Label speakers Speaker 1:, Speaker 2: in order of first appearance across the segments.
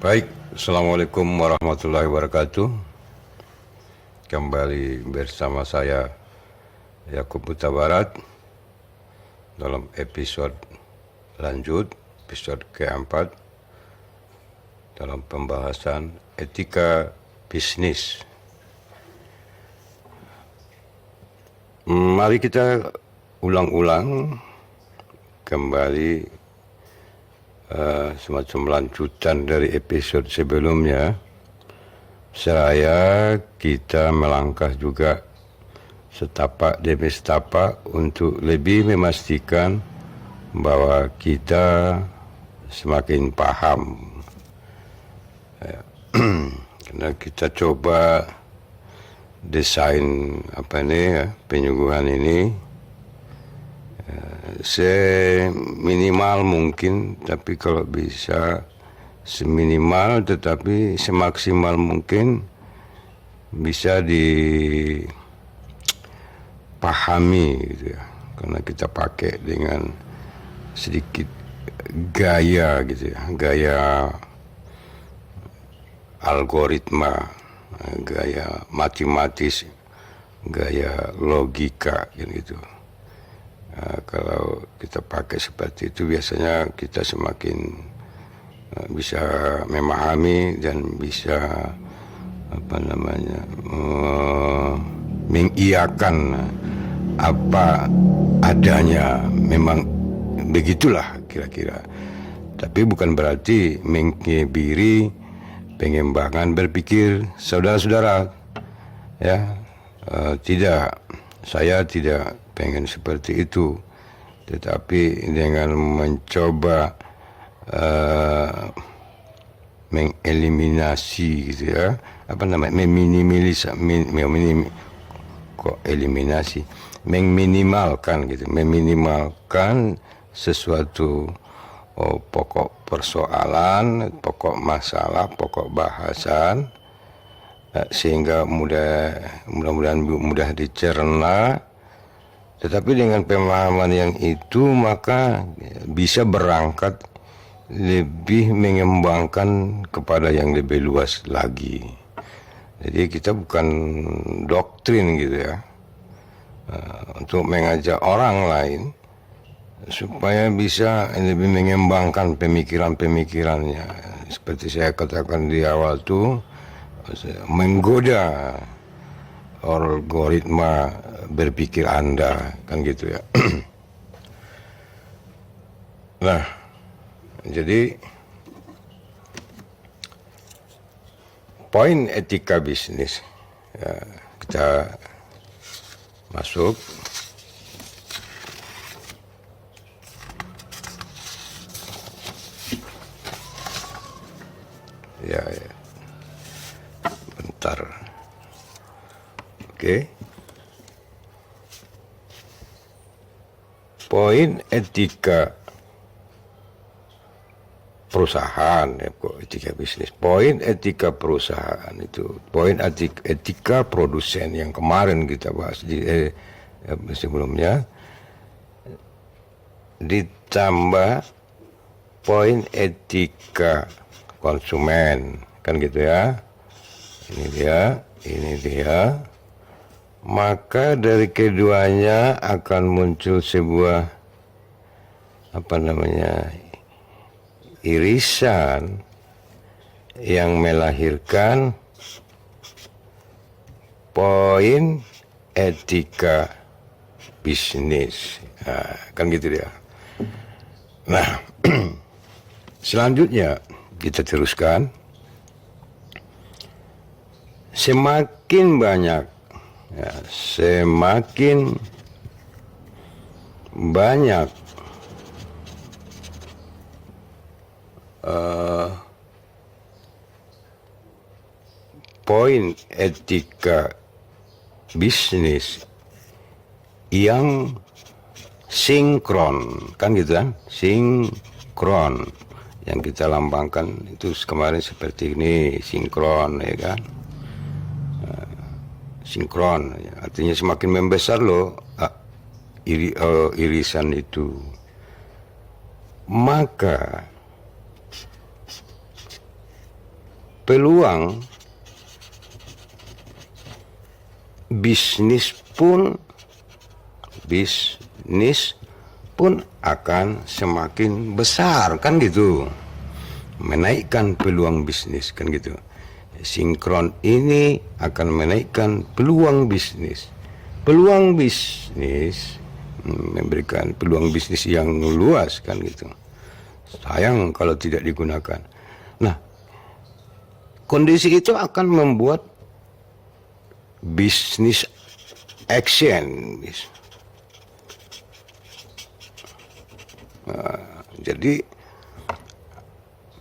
Speaker 1: Baik, Assalamualaikum warahmatullahi wabarakatuh. Kembali bersama saya Yakub Huta Barat dalam episode lanjut, episode keempat dalam pembahasan etika bisnis. Mari kita ulang-ulang kembali semacam lanjutan dari episode sebelumnya, seraya kita melangkah juga setapak demi setapak untuk lebih memastikan bahwa kita semakin paham. Karena kita coba desain penyuluhan ini seminimal mungkin, tapi kalau bisa seminimal tetapi semaksimal mungkin bisa dipahami gitu ya, karena kita pakai dengan sedikit gaya gitu ya, gaya algoritma, gaya matematis, gaya logika gitu. Kalau kita pakai seperti itu, biasanya kita semakin bisa memahami dan bisa mengiyakan apa adanya. Memang begitulah kira-kira. Tapi bukan berarti mengebiri pengembangan berpikir saudara-saudara, ya. Tidak, saya tidak pengen seperti itu, tetapi dengan mencoba mengeliminasi gitu ya, meminimalkan sesuatu pokok persoalan, pokok masalah, pokok bahasan, sehingga mudah-mudahan mudah dicerna. Tetapi dengan pemahaman yang itu, maka bisa berangkat lebih mengembangkan kepada yang lebih luas lagi. Jadi kita bukan doktrin gitu ya, untuk mengajak orang lain supaya bisa lebih mengembangkan pemikiran-pemikirannya. Seperti saya katakan di awal tuh, menggoda algoritma berpikir Anda, kan gitu ya. Nah, jadi poin etika bisnis ya, kita masuk. Ya. Bentar. Oke. Poin etika perusahaan, ya, etika bisnis. Poin etika perusahaan itu, poin etika produsen yang kemarin kita bahas di sebelumnya, ditambah poin etika konsumen, kan gitu ya. Ini dia. Maka dari keduanya akan muncul sebuah irisan yang melahirkan poin etika bisnis. Nah, kan gitu dia. Nah, selanjutnya kita teruskan. Semakin banyak poin etika bisnis yang sinkron, kan gitu kan, sinkron yang kita lambangkan itu kemarin seperti ini, sinkron, ya kan. Sinkron artinya semakin membesar loh irisan itu, maka peluang bisnis pun akan semakin besar, kan gitu. Menaikkan peluang bisnis, kan gitu. Sinkron ini akan menaikkan peluang bisnis. Peluang bisnis memberikan peluang bisnis yang luas, kan gitu. Sayang kalau tidak digunakan. Nah, kondisi itu akan membuat bisnis action. Jadi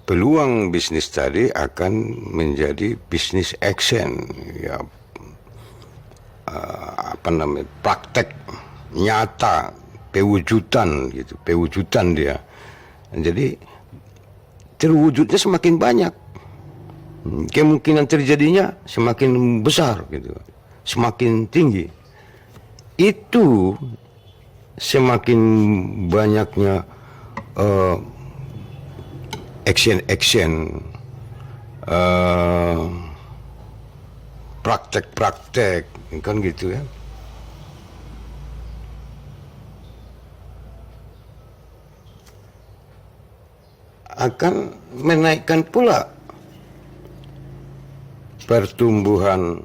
Speaker 1: peluang bisnis tadi akan menjadi bisnis action, ya, praktek nyata, pewujudan gitu, pewujudan dia. Jadi terwujudnya semakin banyak, kemungkinan terjadinya semakin besar gitu, semakin tinggi. Itu semakin banyaknya action, praktek, kan gitu ya. Akan menaikkan pula pertumbuhan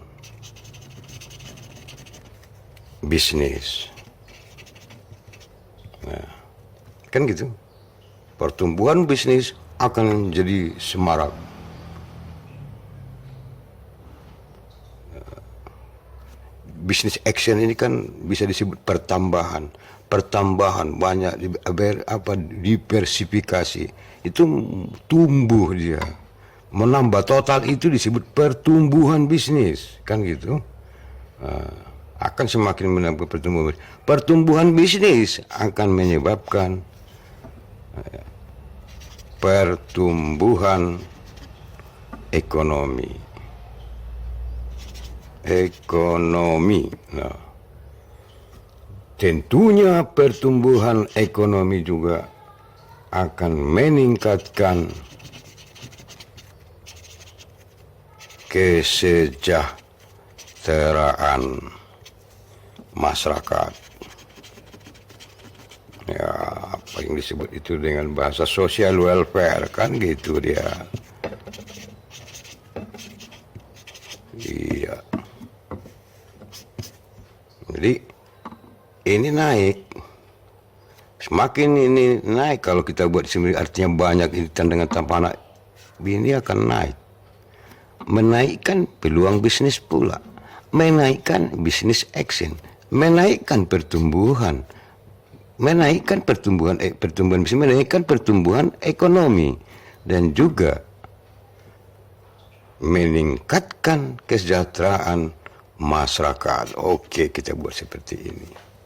Speaker 1: bisnis. Nah, kan gitu. Pertumbuhan bisnis akan jadi semarak. Bisnis action ini kan bisa disebut pertambahan banyak, diversifikasi. Itu tumbuh dia, menambah, total itu disebut pertumbuhan bisnis, kan gitu. Akan semakin menambah pertumbuhan bisnis akan menyebabkan pertumbuhan ekonomi. Nah, tentunya pertumbuhan ekonomi juga akan meningkatkan kesejahteraan masyarakat. Ya, apa yang disebut itu dengan bahasa social welfare, kan gitu dia. Iya. Jadi ini naik. Semakin ini naik, kalau kita buat sendiri artinya banyak, ini dengan tanpa anak, ini akan naik. Menaikkan peluang bisnis pula. Menaikkan bisnis action. Menaikkan pertumbuhan. Menaikkan pertumbuhan bisnis, menaikkan pertumbuhan ekonomi. Dan juga meningkatkan kesejahteraan masyarakat. Oke, kita buat seperti ini.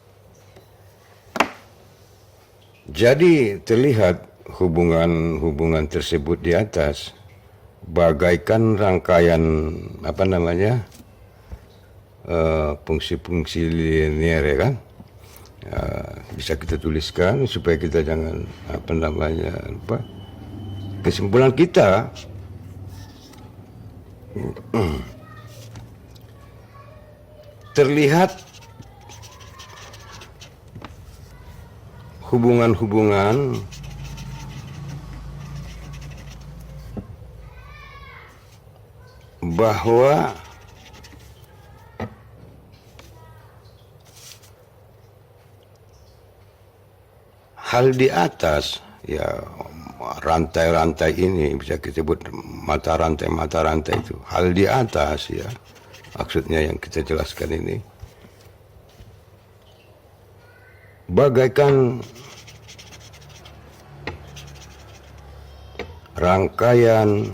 Speaker 1: Jadi terlihat hubungan tersebut di atas bagaikan rangkaian fungsi-fungsi linear, ya kan? Bisa kita tuliskan supaya kita jangan lupa. Kesimpulan kita terlihat hubungan-hubungan bahwa hal di atas, ya, rantai-rantai ini bisa kita sebut mata rantai itu. Hal di atas, ya, maksudnya yang kita jelaskan ini bagaikan rangkaian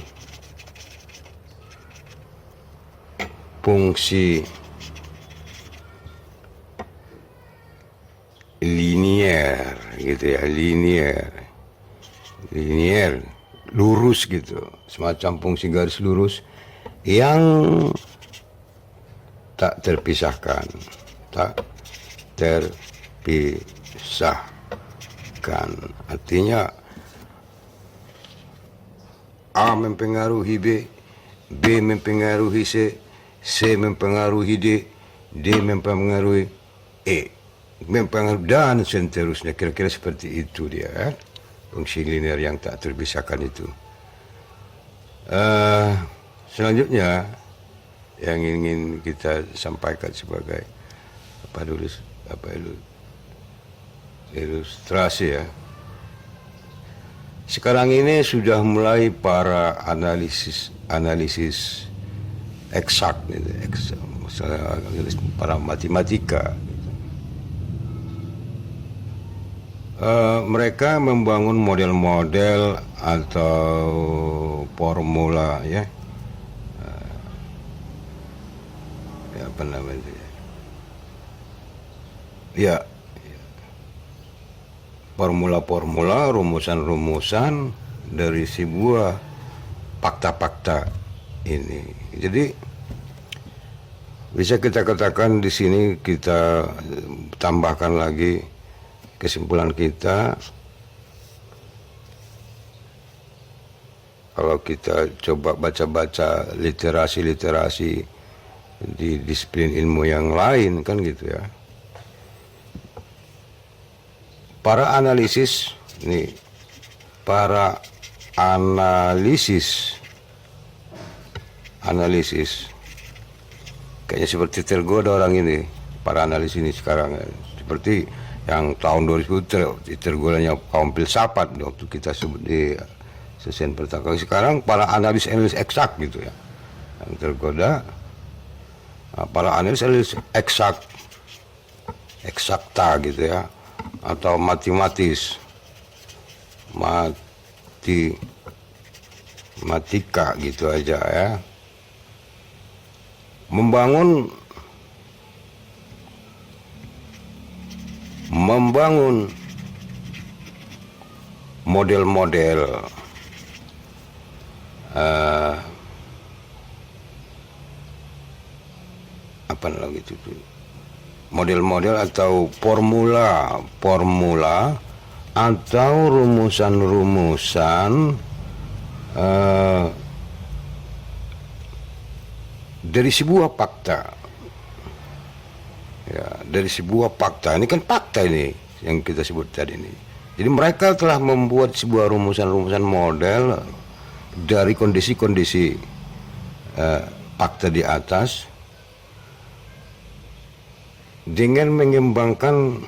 Speaker 1: fungsi linear gitu ya, linear lurus gitu, semacam fungsi garis lurus yang tak terpisahkan, artinya A mempengaruhi B, B mempengaruhi C mempengaruhi D mempengaruhi E, mempengaruhi dan seterusnya. Kira-kira seperti itu dia kan? Fungsi linear yang tak terpisahkan itu. Selanjutnya yang ingin kita sampaikan sebagai ilustrasi ya. Sekarang ini sudah mulai para analisis eksak, para matematika. Mereka membangun model-model atau formula ya, apa namanya ya, formula-formula, rumusan-rumusan dari sebuah fakta-fakta ini. Jadi bisa kita katakan di sini, kita tambahkan lagi kesimpulan kita, kalau kita coba baca-baca literasi di disiplin ilmu yang lain kan gitu ya. Para analisis kayaknya seperti tergoda orang ini, para analis ini sekarang ya. Seperti yang tahun 2000 tergodanya kaum filsafat waktu kita sebut di sesi pertama. Sekarang para analis eksak gitu ya, yang tergoda. Para analis eksakta gitu ya, atau matematika gitu aja ya, membangun model-model model-model atau formula atau rumusan-rumusan dari sebuah fakta ya, dari sebuah fakta. Ini kan fakta ini yang kita sebut tadi ini. Jadi mereka telah membuat sebuah rumusan-rumusan model dari kondisi-kondisi fakta di atas, dengan mengembangkan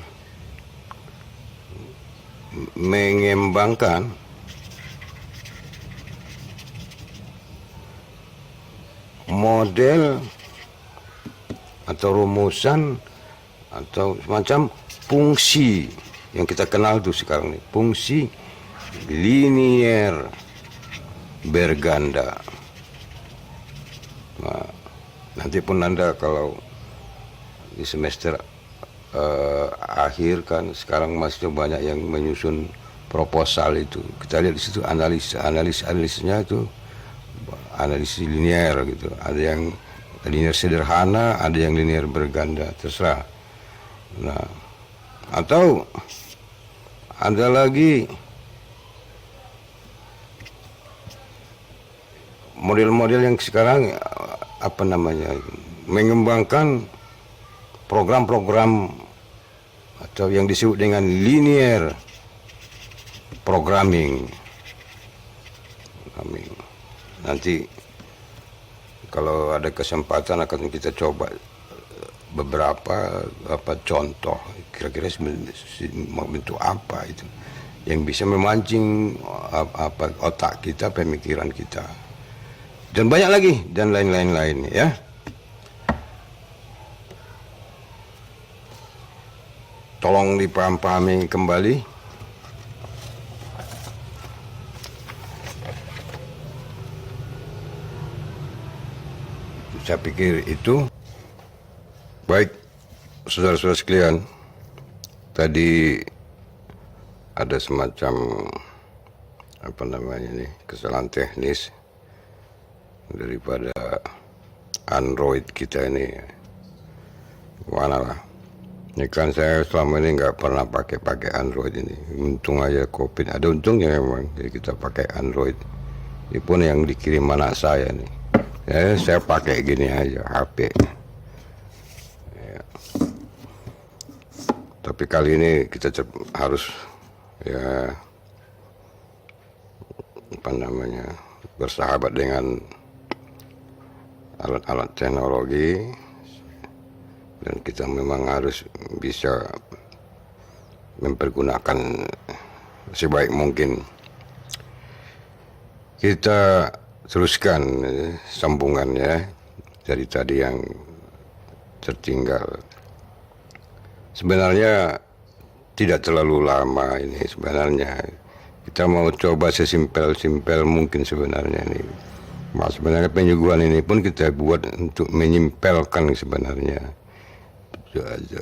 Speaker 1: model atau rumusan atau semacam fungsi yang kita kenal tuh sekarang nih, fungsi linier berganda. Nah, nanti pun Anda kalau di semester akhir kan sekarang masih banyak yang menyusun proposal itu, kita lihat di situ analisnya itu analisis linier gitu. Ada yang linier sederhana, ada yang linier berganda, terserah. Nah, atau ada lagi model-model yang sekarang mengembangkan program-program atau yang disebut dengan linear programming. Nanti kalau ada kesempatan akan kita coba beberapa contoh, kira-kira bentuk apa itu yang bisa memancing otak kita, pemikiran kita, dan banyak lagi dan lain-lain ya. Tolong dipahami kembali. Saya pikir itu baik, saudara-saudara sekalian. Tadi ada semacam kesalahan teknis daripada Android kita ini. Mana lah. Ini kan saya selama ini nggak pernah pakai Android ini. Untung aja COVID. Ada untungnya memang. Jadi kita pakai Android. Ini pun yang dikirim anak saya nih. Ya, saya pakai gini aja HP. Ya. Tapi kali ini kita harus ya apa namanya bersahabat dengan alat-alat teknologi, dan kita memang harus bisa mempergunakan sebaik mungkin. Kita teruskan sambungannya dari tadi yang tertinggal. Sebenarnya tidak terlalu lama ini sebenarnya. Kita mau coba sesimpel-simpel mungkin sebenarnya ini. Nah, sebenarnya penyuguhan ini pun kita buat untuk menyimpelkan sebenarnya.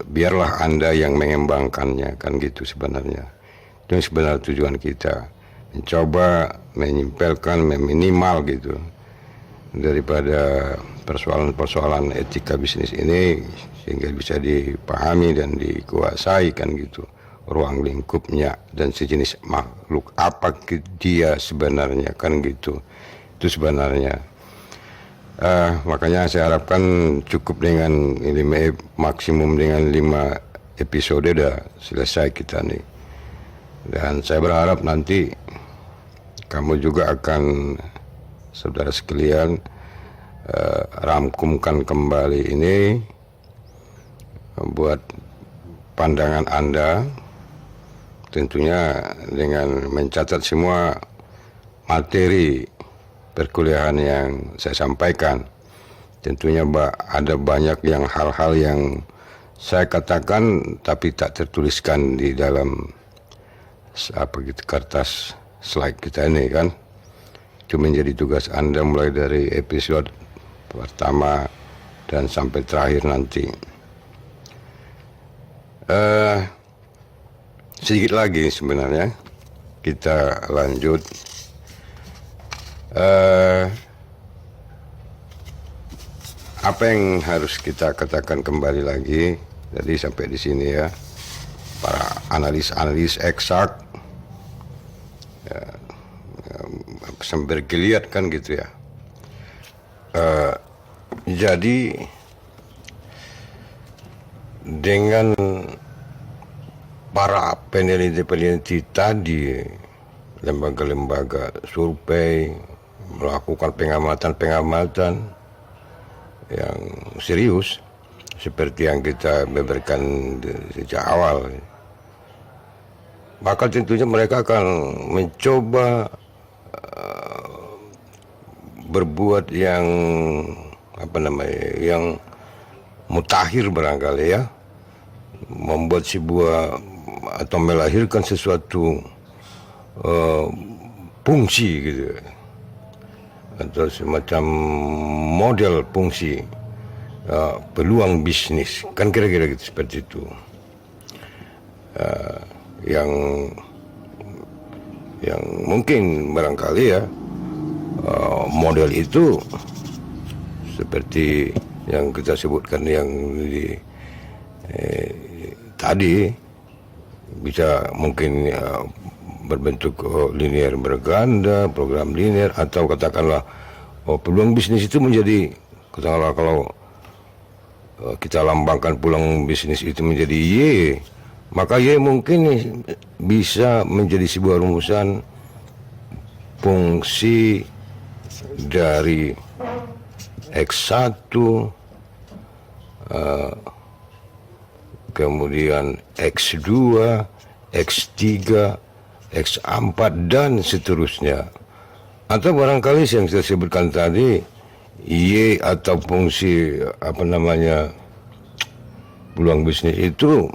Speaker 1: Biarlah Anda yang mengembangkannya, kan gitu sebenarnya. Itu sebenarnya tujuan kita. Mencoba menyimpelkan, meminimal gitu, daripada persoalan-persoalan etika bisnis ini, sehingga bisa dipahami dan dikuasai, kan gitu, ruang lingkupnya dan sejenis makhluk apa dia sebenarnya, kan gitu. Itu sebenarnya makanya saya harapkan cukup dengan ini, maksimum dengan 5 episode udah selesai kita nih. Dan saya berharap nanti kamu juga akan, saudara sekalian, rangkumkan kembali ini buat pandangan Anda, tentunya dengan mencatat semua materi perkuliahan yang saya sampaikan. Tentunya ada banyak hal-hal yang saya katakan tapi tak tertuliskan di dalam kertas slide kita ini, kan. Itu menjadi tugas Anda mulai dari episode pertama dan sampai terakhir nanti. Sedikit lagi sebenarnya kita lanjut. Apa yang harus kita katakan kembali lagi? Jadi sampai di sini ya, para analis eksak sambil bergeliat, kan gitu ya. Jadi dengan para peneliti tadi, lembaga-lembaga survei melakukan pengamatan yang serius seperti yang kita berikan sejak awal, maka tentunya mereka akan mencoba berbuat yang yang mutakhir barangkali ya, membuat sebuah atau melahirkan sesuatu fungsi gitu, atau semacam model fungsi peluang bisnis, kan kira-kira gitu, seperti itu. Yang mungkin barangkali ya model itu seperti yang kita sebutkan yang tadi, bisa mungkin berbentuk linear berganda, program linear, atau katakanlah peluang bisnis itu menjadi, katakanlah kalau kita lambangkan peluang bisnis itu menjadi Y, maka Y mungkin bisa menjadi sebuah rumusan fungsi dari X1, kemudian X2, X3, X4, dan seterusnya. Atau barangkali yang saya sebutkan tadi, Y atau fungsi peluang bisnis itu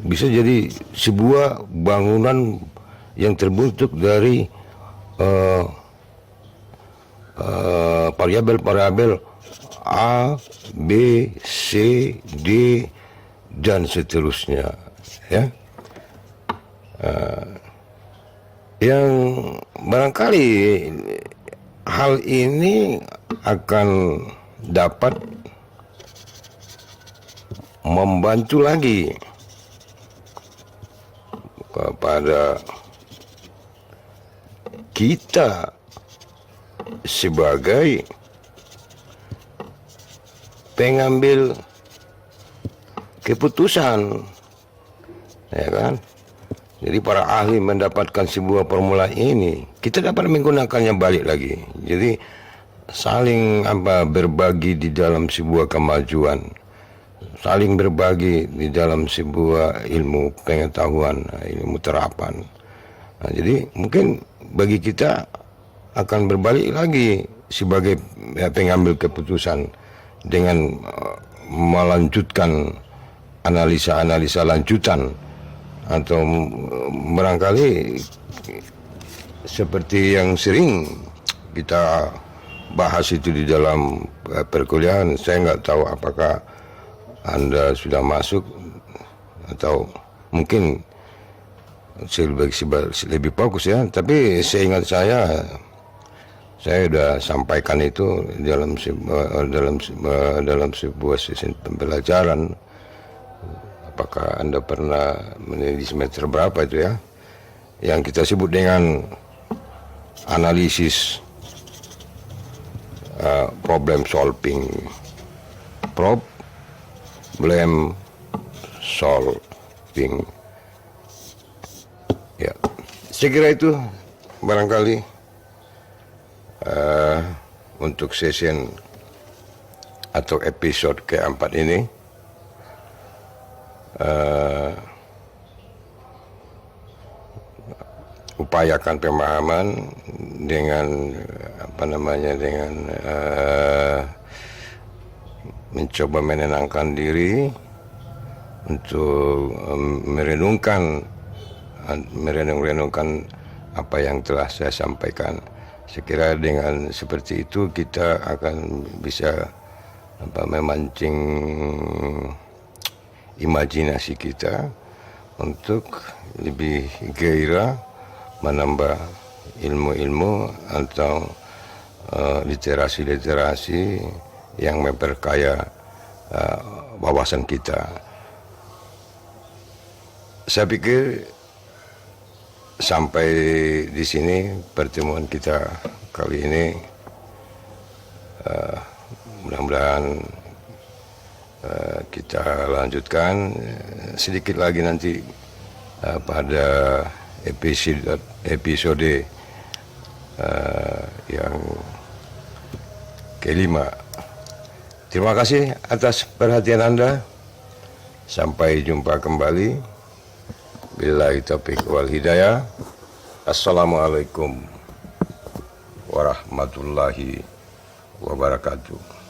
Speaker 1: bisa jadi sebuah bangunan yang terbentuk dari variabel-variabel A, B, C, D, dan seterusnya, ya. Yang barangkali hal ini akan dapat membantu lagi kepada kita sebagai pengambil keputusan, ya kan? Jadi para ahli mendapatkan sebuah formula ini, kita dapat menggunakannya balik lagi. Jadi saling berbagi di dalam sebuah kemajuan, saling berbagi di dalam sebuah ilmu pengetahuan, ilmu terapan. Nah, jadi mungkin bagi kita akan berbalik lagi sebagai pengambil keputusan dengan melanjutkan analisa-analisa lanjutan, atau barangkali seperti yang sering kita bahas itu di dalam perkuliahan. Saya nggak tahu apakah Anda sudah masuk atau mungkin lebih fokus ya. Tapi seingat saya sudah sampaikan itu dalam sebuah sesi pembelajaran. Apakah Anda pernah di semester berapa itu ya, yang kita sebut dengan analisis problem solving, ya. Saya kira itu barangkali untuk session atau episode keempat ini. Upayakan pemahaman dengan dengan mencoba menenangkan diri untuk merenungkan apa yang telah saya sampaikan. Saya kira dengan seperti itu kita akan bisa memancing imajinasi kita untuk lebih gairah menambah ilmu-ilmu atau literasi-literasi yang memperkaya wawasan kita. Saya pikir sampai di sini pertemuan kita kali ini. Mudah-mudahan kita lanjutkan sedikit lagi nanti pada episode yang kelima. Terima kasih atas perhatian Anda. Sampai jumpa kembali. Billahi taufiq wal hidayah. Assalamualaikum warahmatullahi wabarakatuh.